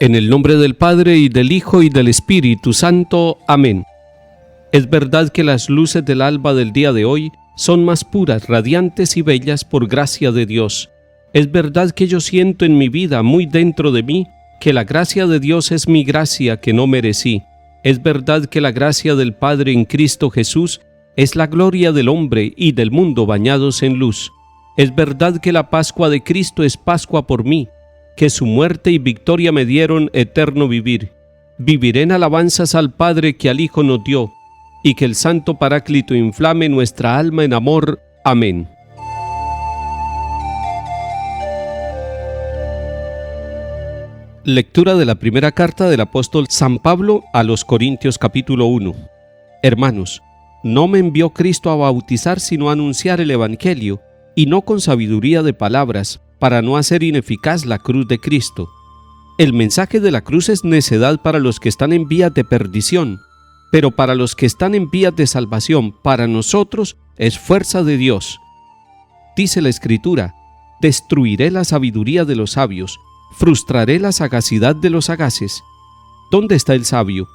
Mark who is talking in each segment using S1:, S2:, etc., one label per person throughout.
S1: En el nombre del Padre, y del Hijo, y del Espíritu Santo. Amén. Es verdad que las luces del alba del día de hoy son más puras, radiantes y bellas por gracia de Dios. Es verdad que yo siento en mi vida, muy dentro de mí, que la gracia de Dios es mi gracia que no merecí. Es verdad que la gracia del Padre en Cristo Jesús es la gloria del hombre y del mundo bañados en luz. Es verdad que la Pascua de Cristo es Pascua por mí, que su muerte y victoria me dieron eterno vivir. Viviré en alabanzas al Padre que al Hijo nos dio, y que el Santo Paráclito inflame nuestra alma en amor. Amén. Lectura de la primera carta del apóstol San Pablo a los Corintios capítulo 1. Hermanos, no me envió Cristo a bautizar sino a anunciar el Evangelio, y no con sabiduría de palabras, para no hacer ineficaz la cruz de Cristo. El mensaje de la cruz es necedad para los que están en vías de perdición, pero para los que están en vías de salvación, para nosotros es fuerza de Dios. Dice la Escritura: destruiré la sabiduría de los sabios, frustraré la sagacidad de los sagaces. ¿Dónde está el sabio?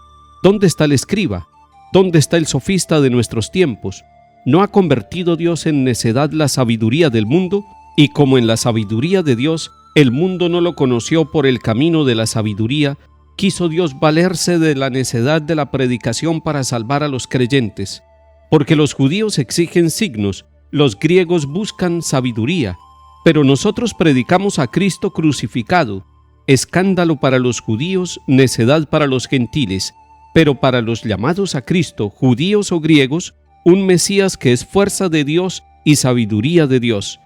S1: ¿Dónde está el escriba? ¿Dónde está el sofista de nuestros tiempos? ¿No ha convertido Dios en necedad la sabiduría del mundo? Y como en la sabiduría de Dios, el mundo no lo conoció por el camino de la sabiduría, quiso Dios valerse de la necedad de la predicación para salvar a los creyentes. Porque los judíos exigen signos, los griegos buscan sabiduría, pero nosotros predicamos a Cristo crucificado, escándalo para los judíos, necedad para los gentiles, pero para los llamados a Cristo, judíos o griegos, un Mesías que es fuerza de Dios y sabiduría de Dios.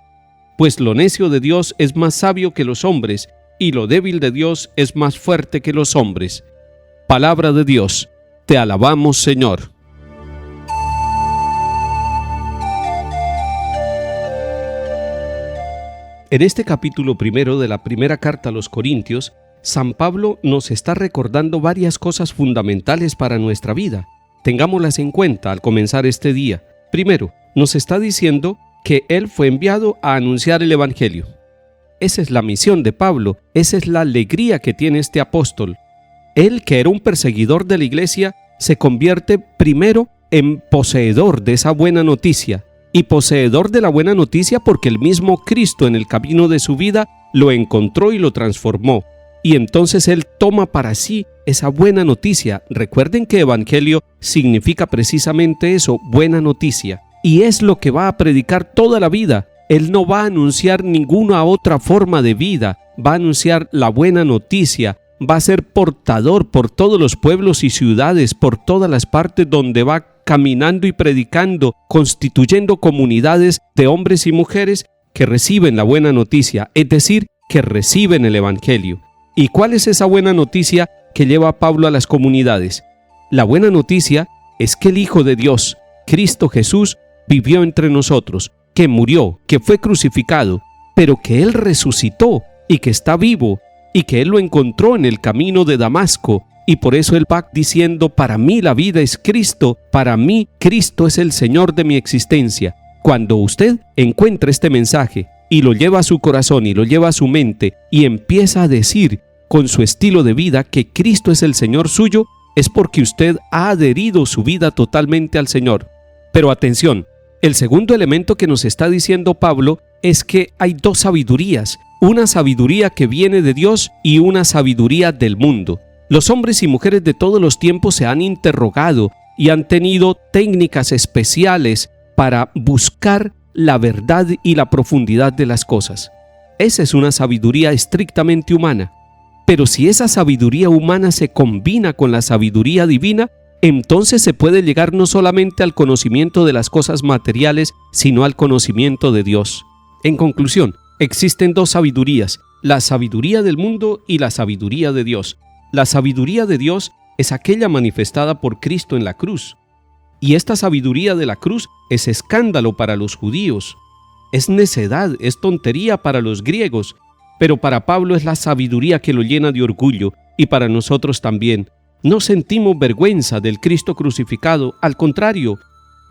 S1: Pues lo necio de Dios es más sabio que los hombres, y lo débil de Dios es más fuerte que los hombres. Palabra de Dios. Te alabamos, Señor. En este capítulo primero de la primera carta a los Corintios, San Pablo nos está recordando varias cosas fundamentales para nuestra vida. Tengámoslas en cuenta al comenzar este día. Primero, nos está diciendo que él fue enviado a anunciar el Evangelio. Esa es la misión de Pablo, esa es la alegría que tiene este apóstol. Él, que era un perseguidor de la iglesia, se convierte primero en poseedor de esa buena noticia, y poseedor de la buena noticia porque el mismo Cristo en el camino de su vida lo encontró y lo transformó. Y entonces él toma para sí esa buena noticia. Recuerden que evangelio significa precisamente eso, buena noticia. Y es lo que va a predicar toda la vida. Él no va a anunciar ninguna otra forma de vida, va a anunciar la buena noticia, va a ser portador por todos los pueblos y ciudades, por todas las partes donde va caminando y predicando, constituyendo comunidades de hombres y mujeres que reciben la buena noticia, es decir, que reciben el Evangelio. ¿Y cuál es esa buena noticia que lleva a Pablo a las comunidades? La buena noticia es que el Hijo de Dios, Cristo Jesús, vivió entre nosotros, que murió, que fue crucificado, pero que Él resucitó y que está vivo y que Él lo encontró en el camino de Damasco, y por eso Él va diciendo: para mí la vida es Cristo, para mí Cristo es el Señor de mi existencia. Cuando usted encuentra este mensaje y lo lleva a su corazón y lo lleva a su mente y empieza a decir con su estilo de vida que Cristo es el Señor suyo, es porque usted ha adherido su vida totalmente al Señor. Pero atención, el segundo elemento que nos está diciendo Pablo es que hay dos sabidurías, una sabiduría que viene de Dios y una sabiduría del mundo. Los hombres y mujeres de todos los tiempos se han interrogado y han tenido técnicas especiales para buscar la verdad y la profundidad de las cosas. Esa es una sabiduría estrictamente humana. Pero si esa sabiduría humana se combina con la sabiduría divina, entonces se puede llegar no solamente al conocimiento de las cosas materiales, sino al conocimiento de Dios. En conclusión, existen dos sabidurías, la sabiduría del mundo y la sabiduría de Dios. La sabiduría de Dios es aquella manifestada por Cristo en la cruz. Y esta sabiduría de la cruz es escándalo para los judíos, es necedad, es tontería para los griegos, pero para Pablo es la sabiduría que lo llena de orgullo, y para nosotros también. No sentimos vergüenza del Cristo crucificado, al contrario,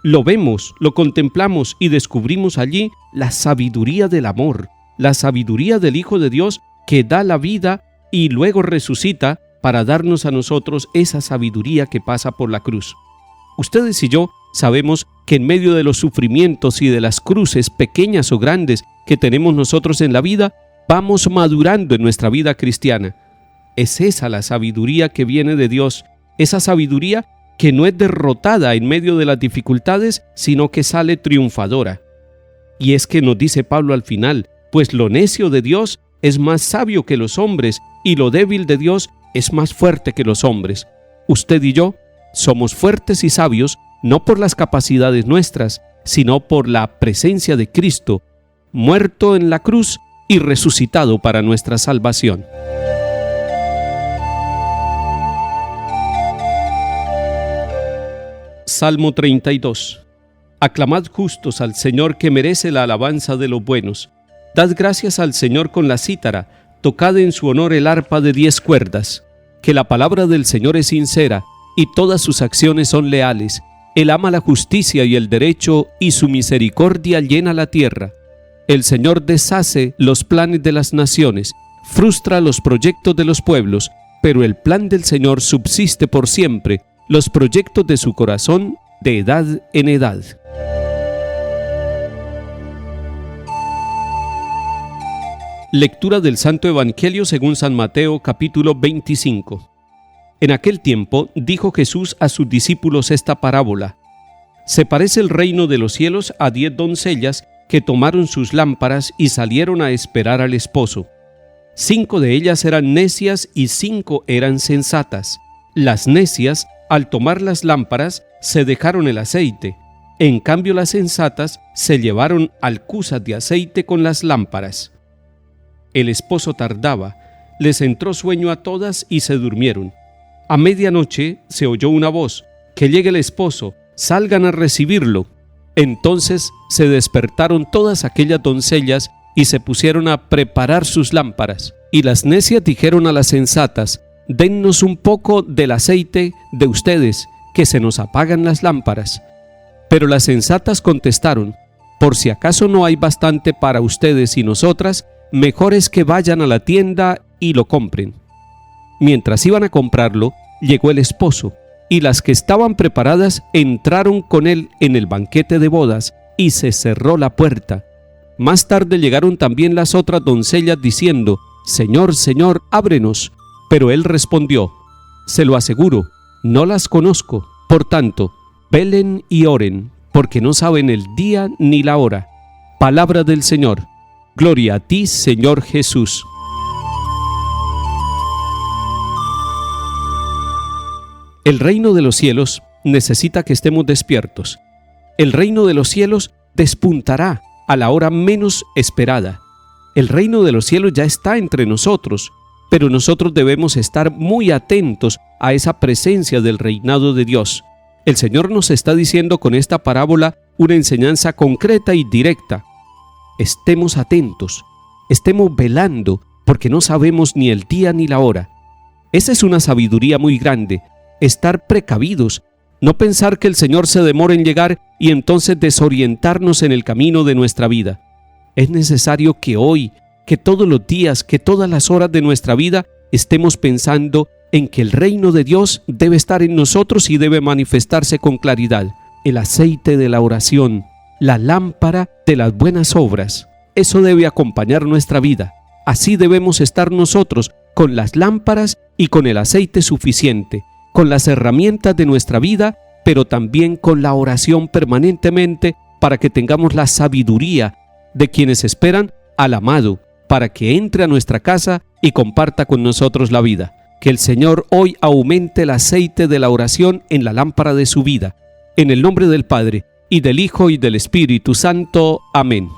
S1: lo vemos, lo contemplamos y descubrimos allí la sabiduría del amor, la sabiduría del Hijo de Dios que da la vida y luego resucita para darnos a nosotros esa sabiduría que pasa por la cruz. Ustedes y yo sabemos que en medio de los sufrimientos y de las cruces pequeñas o grandes que tenemos nosotros en la vida, vamos madurando en nuestra vida cristiana. Es esa la sabiduría que viene de Dios, esa sabiduría que no es derrotada en medio de las dificultades, sino que sale triunfadora. Y es que nos dice Pablo al final, pues lo necio de Dios es más sabio que los hombres, y lo débil de Dios es más fuerte que los hombres. Usted y yo somos fuertes y sabios no por las capacidades nuestras, sino por la presencia de Cristo, muerto en la cruz y resucitado para nuestra salvación. Salmo 32. Aclamad justos al Señor, que merece la alabanza de los buenos. Dad gracias al Señor con la cítara, tocad en su honor el arpa de 10 cuerdas. Que la palabra del Señor es sincera, y todas sus acciones son leales. Él ama la justicia y el derecho, y su misericordia llena la tierra. El Señor deshace los planes de las naciones, frustra los proyectos de los pueblos, pero el plan del Señor subsiste por siempre, los proyectos de su corazón de edad en edad. Lectura del Santo Evangelio según San Mateo, capítulo 25. En aquel tiempo dijo Jesús a sus discípulos esta parábola: Se parece el reino de los cielos a 10 doncellas que tomaron sus lámparas y salieron a esperar al esposo. 5 de ellas eran necias y 5 eran sensatas. Las necias, al tomar las lámparas, se dejaron el aceite. En cambio, las sensatas se llevaron alcuzas de aceite con las lámparas. El esposo tardaba, les entró sueño a todas y se durmieron. A medianoche se oyó una voz: que llegue el esposo, salgan a recibirlo. Entonces se despertaron todas aquellas doncellas y se pusieron a preparar sus lámparas. Y las necias dijeron a las sensatas: dennos un poco del aceite de ustedes, que se nos apagan las lámparas. Pero las sensatas contestaron: por si acaso no hay bastante para ustedes y nosotras, mejor es que vayan a la tienda y lo compren. Mientras iban a comprarlo, llegó el esposo, y las que estaban preparadas entraron con él en el banquete de bodas, y se cerró la puerta. Más tarde llegaron también las otras doncellas diciendo: Señor, Señor, ábrenos. Pero él respondió: se lo aseguro, no las conozco. Por tanto, velen y oren, porque no saben el día ni la hora. Palabra del Señor. Gloria a ti, Señor Jesús. El reino de los cielos necesita que estemos despiertos. El reino de los cielos despuntará a la hora menos esperada. El reino de los cielos ya está entre nosotros, pero nosotros debemos estar muy atentos a esa presencia del reinado de Dios. El Señor nos está diciendo con esta parábola una enseñanza concreta y directa. Estemos atentos, estemos velando, porque no sabemos ni el día ni la hora. Esa es una sabiduría muy grande, estar precavidos, no pensar que el Señor se demora en llegar y entonces desorientarnos en el camino de nuestra vida. Es necesario que hoy, que todos los días, que todas las horas de nuestra vida estemos pensando en que el reino de Dios debe estar en nosotros y debe manifestarse con claridad. El aceite de la oración, la lámpara de las buenas obras, eso debe acompañar nuestra vida. Así debemos estar nosotros, con las lámparas y con el aceite suficiente, con las herramientas de nuestra vida, pero también con la oración permanentemente para que tengamos la sabiduría de quienes esperan al amado, para que entre a nuestra casa y comparta con nosotros la vida. Que el Señor hoy aumente el aceite de la oración en la lámpara de su vida. En el nombre del Padre, y del Hijo, y del Espíritu Santo. Amén.